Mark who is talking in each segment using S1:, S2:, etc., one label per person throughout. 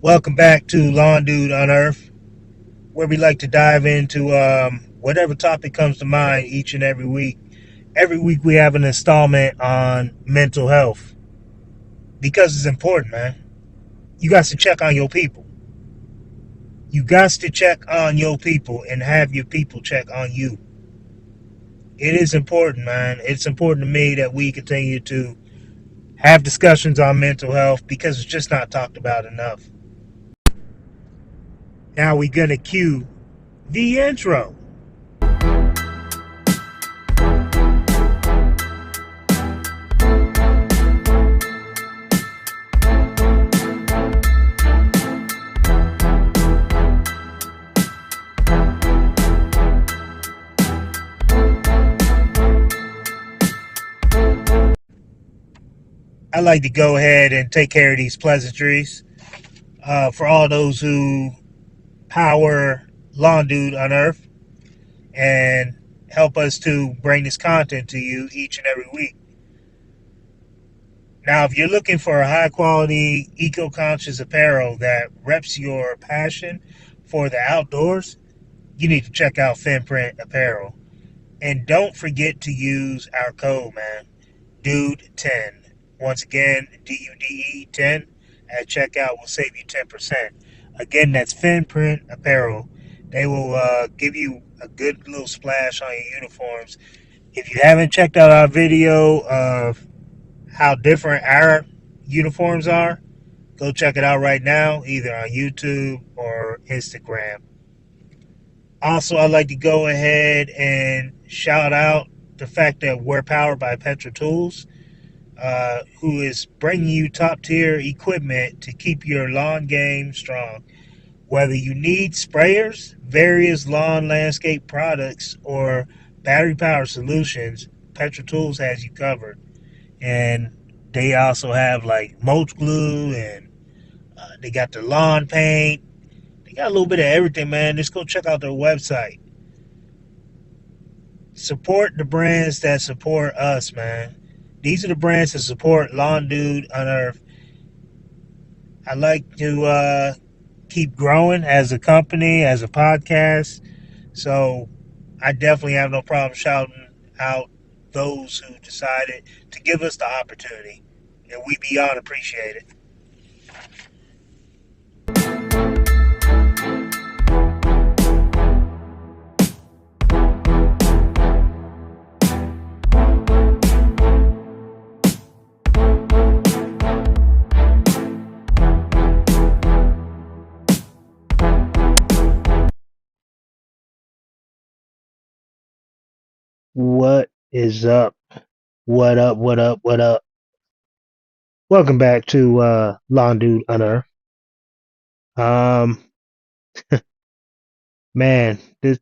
S1: Welcome back to Lawn Dude Unearth, where we like to dive into whatever topic comes to mind each and every week. Every week we have an installment on mental health because it's important, man. You got to check on your people. You got to check on your people and have your people check on you. It is important, man. It's important to me that we continue to have discussions on mental health because it's just not talked about enough. Now we're going to cue the intro. I like to go ahead and take care of these pleasantries. For all those who power Lawn Dude Unearth and help us to bring this content to you each and every week. Now, if you're looking for a high quality, eco conscious apparel that reps your passion for the outdoors, you need to check out FinPrint Apparel. And don't forget to use our code, man, Dude10. Once again, DUDE 10 at checkout will save you 10%. Again, that's FinPrint Apparel. They will give you a good little splash on your uniforms. If you haven't checked out our video of how different our uniforms are, go check it out right now, either on YouTube or Instagram. Also, I'd like to go ahead and shout out the fact that we're powered by Petra Tools, who is bringing you top tier equipment to keep your lawn game strong. Whether you need sprayers, various lawn landscape products, or battery power solutions, Petra Tools has you covered. And they also have like mulch glue, and they got the lawn paint. They got a little bit of everything, man. Just go check out their website. Support the brands that support us, man. These are the brands that support Lawn Dude Unearth. I like to keep growing as a company, as a podcast. So I definitely have no problem shouting out those who decided to give us the opportunity. And we beyond appreciate it. What is up? What up? What up? What up? Welcome back to Lawn Dude Unearth. Um, man, this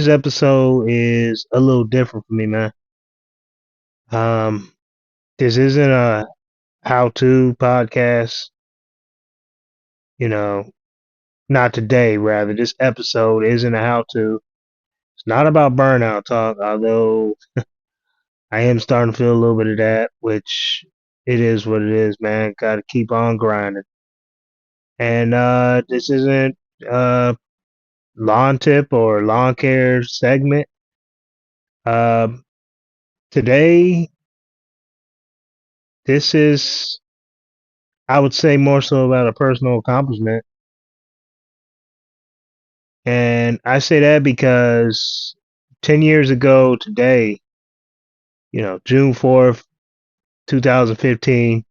S1: episode is a little different for me, man. Um, this isn't a how-to podcast. You know, not today. Rather, this episode isn't a how-to. It's not about burnout talk, although I am starting to feel a little bit of that, which it is what it is, man. Got to keep on grinding. And this isn't a lawn tip or lawn care segment. Um, Today, this is, I would say, more so about a personal accomplishment. And I say that because 10 years ago today, June 4th, 2015,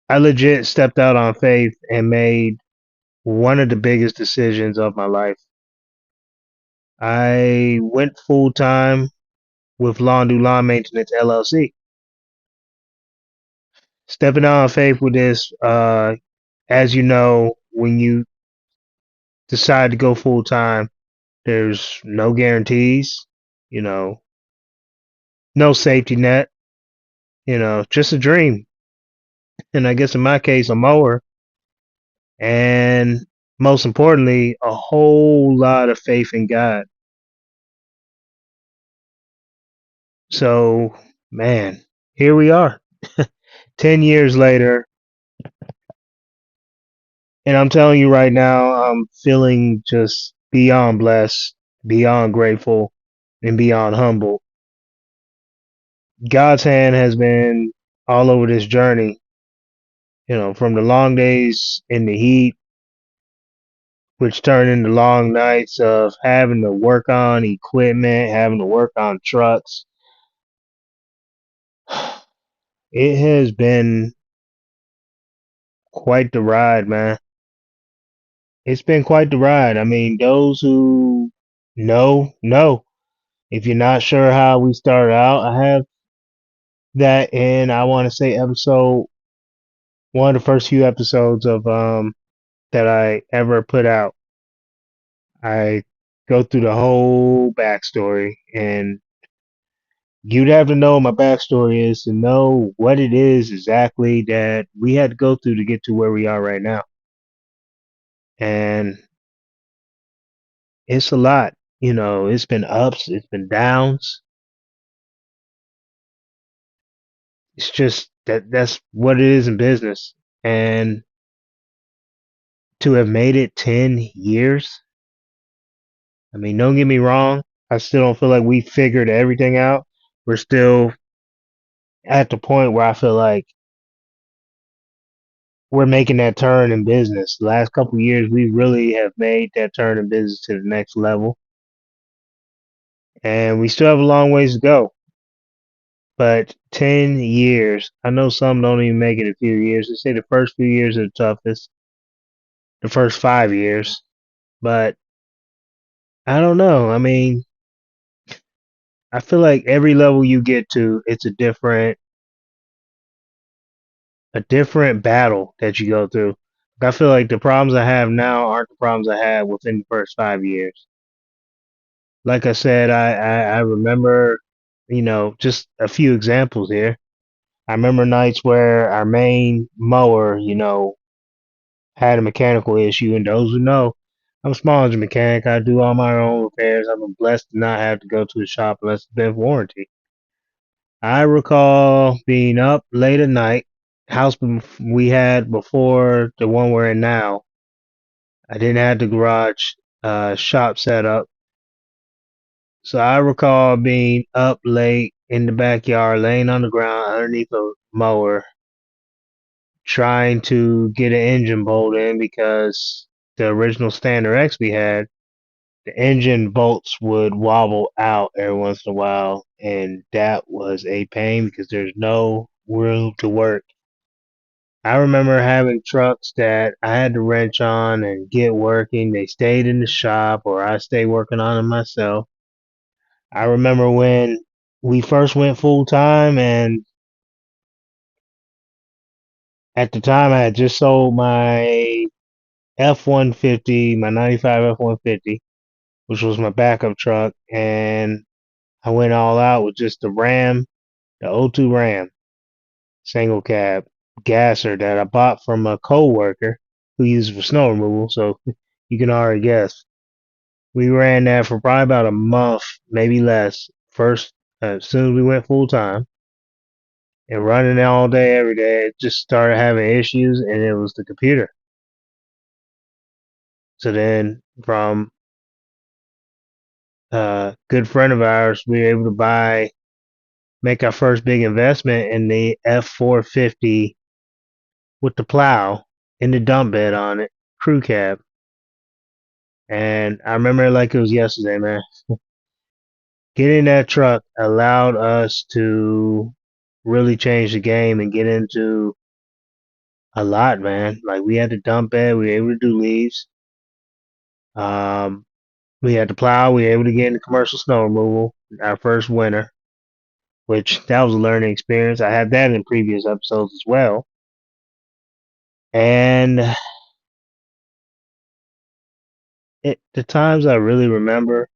S1: I legit stepped out on faith and made one of the biggest decisions of my life. I went full time with Lawn Do Lawn Maintenance LLC. Stepping out on faith with this, as you know, when you decide to go full time, there's no guarantees, you know, no safety net, just a dream. And I guess in my case, a mower. And most importantly, a whole lot of faith in God. So, man, here we are. 10 years later, and I'm telling you right now, I'm feeling just beyond blessed, beyond grateful, and beyond humble. God's hand has been all over this journey, from the long days in the heat, which turned into long nights of having to work on equipment, having to work on trucks. It has been quite the ride, man. It's been quite the ride. I mean, those who know. If you're not sure how we started out, I have that in, I want to say, episode one of the first few episodes of that I ever put out. I go through the whole backstory, and you'd have to know what my backstory is to know what it is exactly that we had to go through to get to where we are right now. And it's a lot. It's been ups, it's been downs. It's just that's what it is in business. And to have made it 10 years, I mean, don't get me wrong, I still don't feel like we figured everything out. We're still at the point where I feel like we're making that turn in business. The last couple of years, we really have made that turn in business to the next level. And we still have a long ways to go. But 10 years, I know some don't even make it a few years. They say the first few years are the toughest, the first 5 years. But I don't know. I mean, I feel like every level you get to, it's a different battle that you go through. I feel like the problems I have now aren't the problems I had within the first 5 years. Like I said, I remember, just a few examples here. I remember nights where our main mower, had a mechanical issue, and those who know, I'm a small engine mechanic. I do all my own repairs. I've been blessed to not have to go to the shop unless it's been warranty. I recall being up late at night, house we had before the one we're in now. I didn't have the garage shop set up. So I recall being up late in the backyard, laying on the ground underneath a mower, trying to get an engine bolt in because the original Standard X we had, the engine bolts would wobble out every once in a while, and that was a pain because there's no room to work. I remember having trucks that I had to wrench on and get working. They stayed in the shop, or I stayed working on them myself. I remember when we first went full time, and at the time I had just sold my F-150, my 95 F-150, which was my backup truck, and I went all out with just the Ram, the O2 Ram, single cab gasser that I bought from a coworker who used it for snow removal, so you can already guess. We ran that for probably about a month, maybe less. First, as soon as we went full time, and running it all day, every day, it just started having issues, and it was the computer. So then, from a good friend of ours, we were able to make our first big investment in the F450 with the plow and the dump bed on it, crew cab. And I remember it like it was yesterday, man. Getting that truck allowed us to really change the game and get into a lot, man. Like we had the dump bed, we were able to do leaves. Um, we had the plow, we were able to get into commercial snow removal our first winter, which that was a learning experience. I had that in previous episodes as well. And the times I really remember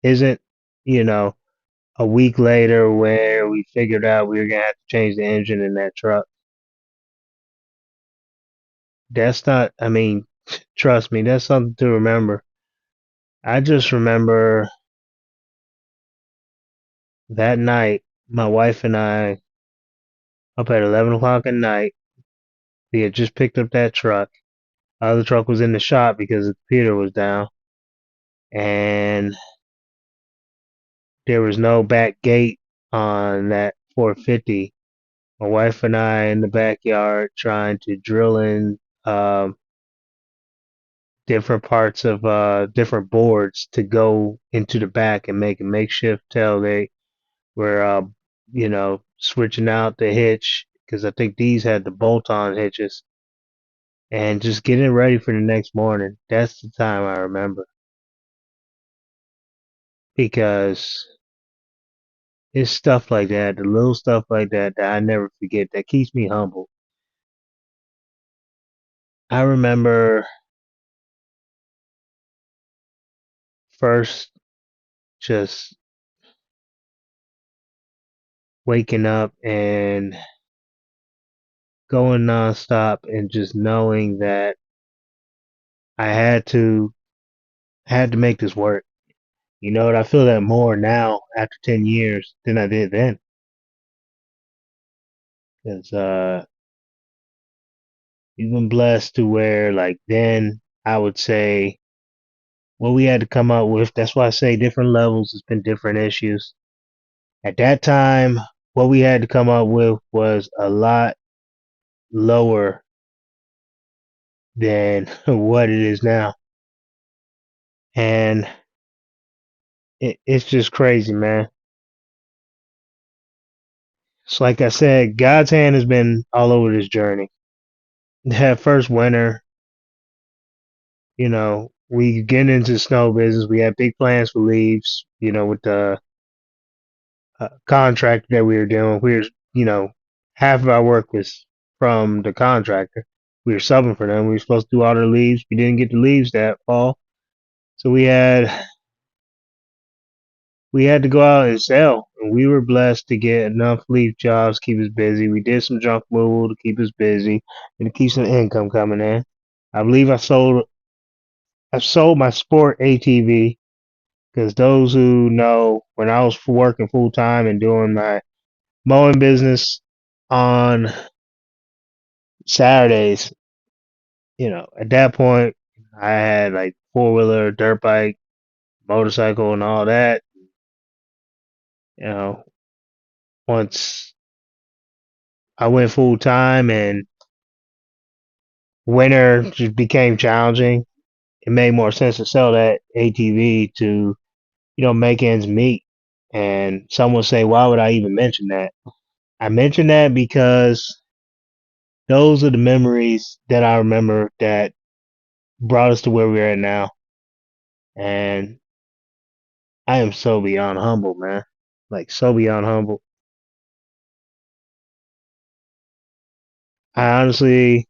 S1: isn't, you know, a week later where we figured out we were gonna have to change the engine in that truck. That's not, I mean, trust me, that's something to remember. I just remember that night, my wife and I up at 11 o'clock at night. We had just picked up that truck. The other truck was in the shop because the computer was down, and there was no back gate on that 450. My wife and I in the backyard trying to drill in um, different parts of different boards to go into the back and make a makeshift tailgate. We're switching out the hitch because I think these had the bolt-on hitches and just getting ready for the next morning. That's the time I remember because it's stuff like that, the little stuff like that that I never forget that keeps me humble. I remember first just waking up and going nonstop and just knowing that I had to make this work. You know what? I feel that more now after 10 years than I did then. Because we've been blessed to where, like, then I would say what we had to come up with. That's why I say different levels. It's been different issues. At that time, what we had to come up with was a lot lower than what it is now. And it's just crazy, man. It's like I said, God's hand has been all over this journey. That first winter, we get into the snow business. We had big plans for leaves, with the contractor that we were doing. Half of our work was from the contractor. We were subbing for them. We were supposed to do all their leaves. We didn't get the leaves that fall. So we had to go out and sell. And we were blessed to get enough leaf jobs to keep us busy. We did some junk removal to keep us busy and to keep some income coming in. I believe I sold my sport ATV because those who know, when I was working full time and doing my mowing business on Saturdays, at that point I had like four wheeler, dirt bike, motorcycle, and all that. You know, once I went full time and winter just became challenging, it made more sense to sell that ATV to, make ends meet. And some will say, why would I even mention that? I mention that because those are the memories that I remember that brought us to where we're at now. And I am so beyond humble, man. Like, so beyond humble. I honestly,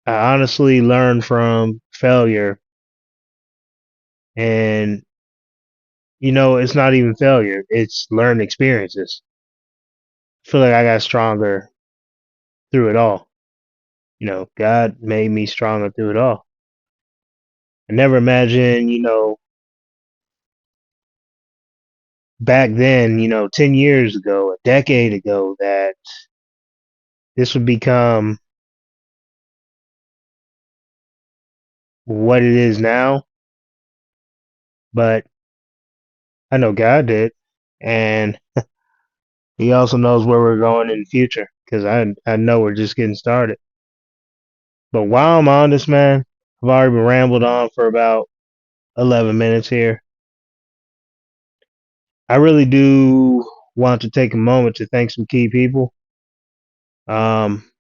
S1: I honestly learned from failure, and it's not even failure; it's learned experiences. I feel like I got stronger through it all. God made me stronger through it all. I never imagined, back then, 10 years ago, a decade ago, that this would become what it is now. But I know God did. And He also knows where we're going in the future because I know we're just getting started. But while I'm on this, man, I've already been rambled on for about 11 minutes here. I really do want to take a moment to thank some key people. Um,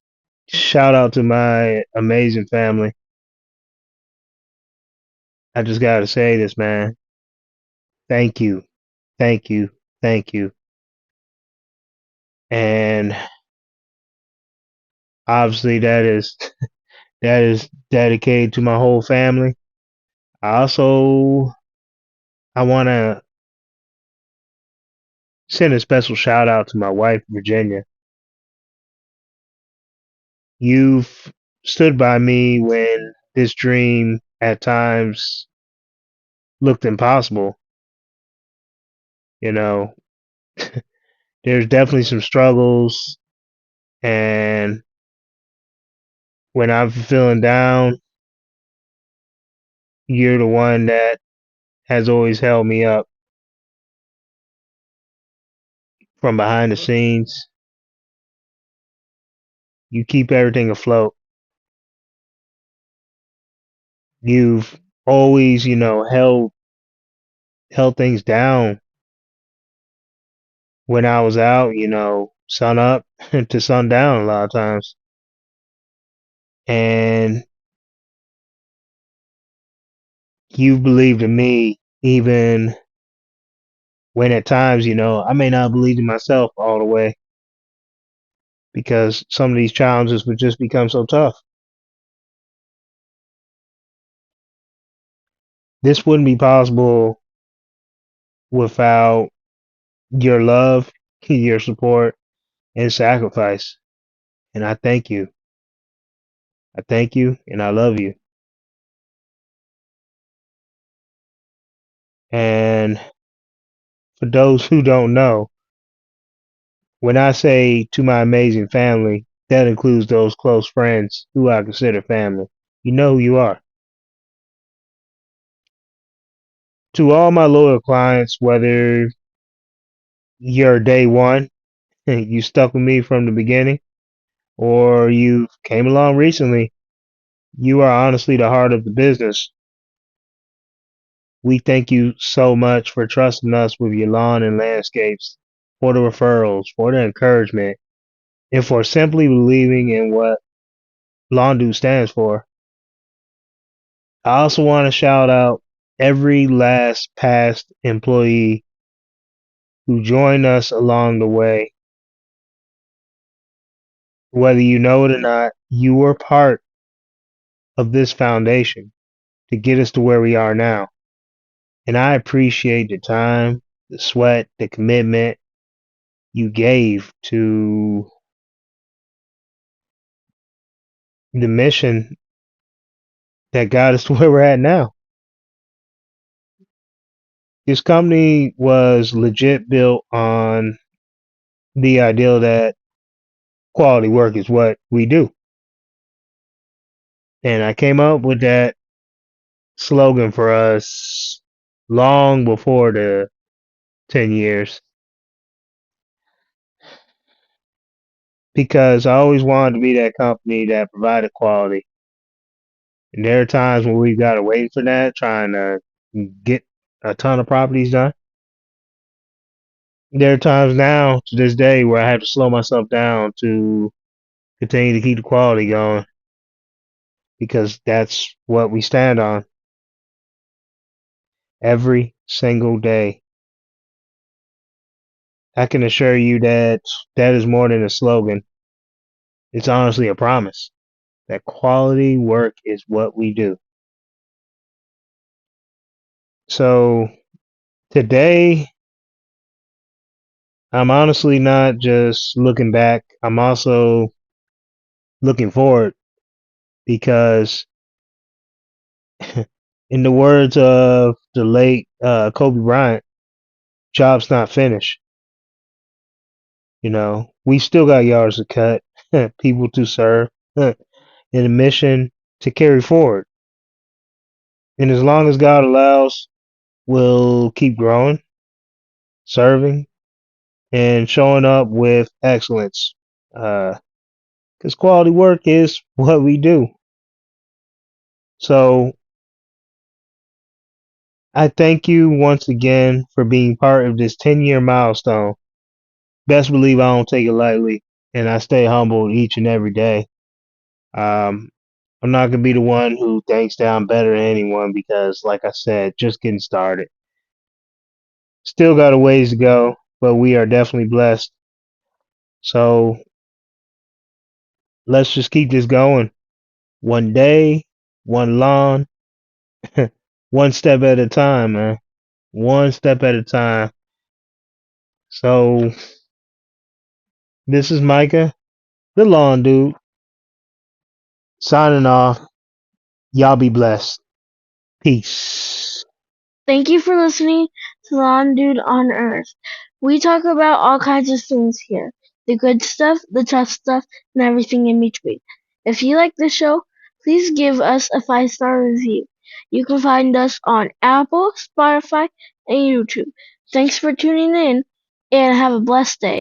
S1: Shout out to my amazing family. I just got to say this, man. Thank you. Thank you. Thank you. And obviously that is dedicated to my whole family. I want to send a special shout out to my wife, Virginia. You've stood by me when this dream at times looked impossible. You know, There's definitely some struggles, and when I'm feeling down, you're the one that has always held me up from behind the scenes. You keep everything afloat. You've always, held things down when I was out, sun up to sundown a lot of times. And you believed in me even when at times, I may not believe in myself all the way because some of these challenges would just become so tough. This wouldn't be possible without your love, your support, and sacrifice. And I thank you. I thank you and I love you. And for those who don't know, when I say to my amazing family, that includes those close friends who I consider family. You know who you are. To all my loyal clients, whether you're day one, you stuck with me from the beginning, or you came along recently, you are honestly the heart of the business. We thank you so much for trusting us with your lawn and landscapes, for the referrals, for the encouragement, and for simply believing in what Londu stands for. I also want to shout out every last past employee who joined us along the way. Whether you know it or not, you were part of this foundation to get us to where we are now. And I appreciate the time, the sweat, the commitment you gave to the mission that got us to where we're at now. This company was legit built on the ideal that quality work is what we do. And I came up with that slogan for us long before the 10 years because I always wanted to be that company that provided quality. And there are times when we've got to wait for that, trying to get a ton of properties done. There are times now to this day where I have to slow myself down to continue to keep the quality going because that's what we stand on every single day. I can assure you that that is more than a slogan. It's honestly a promise that quality work is what we do. So today, I'm honestly not just looking back, I'm also looking forward because, in the words of the late Kobe Bryant, job's not finished. We still got yards to cut, people to serve, and a mission to carry forward. And as long as God allows, we'll keep growing, serving, and showing up with excellence. Because quality work is what we do. So I thank you once again for being part of this 10-year milestone. Best believe I don't take it lightly, and I stay humbled each and every day. Um, I'm not gonna be the one who thinks that I'm better than anyone because, like I said, just getting started. Still got a ways to go, but we are definitely blessed. So let's just keep this going. One day, one lawn, one step at a time, man. One step at a time. So this is Micah, the lawn dude, signing off. Y'all be blessed. Peace.
S2: Thank you for listening to Lawn Dude on Earth. We talk about all kinds of things here, the good stuff, the tough stuff, and everything in between. If you like the show, please give us a 5-star review. You can find us on Apple, Spotify, and YouTube. Thanks for tuning in, and have a blessed day.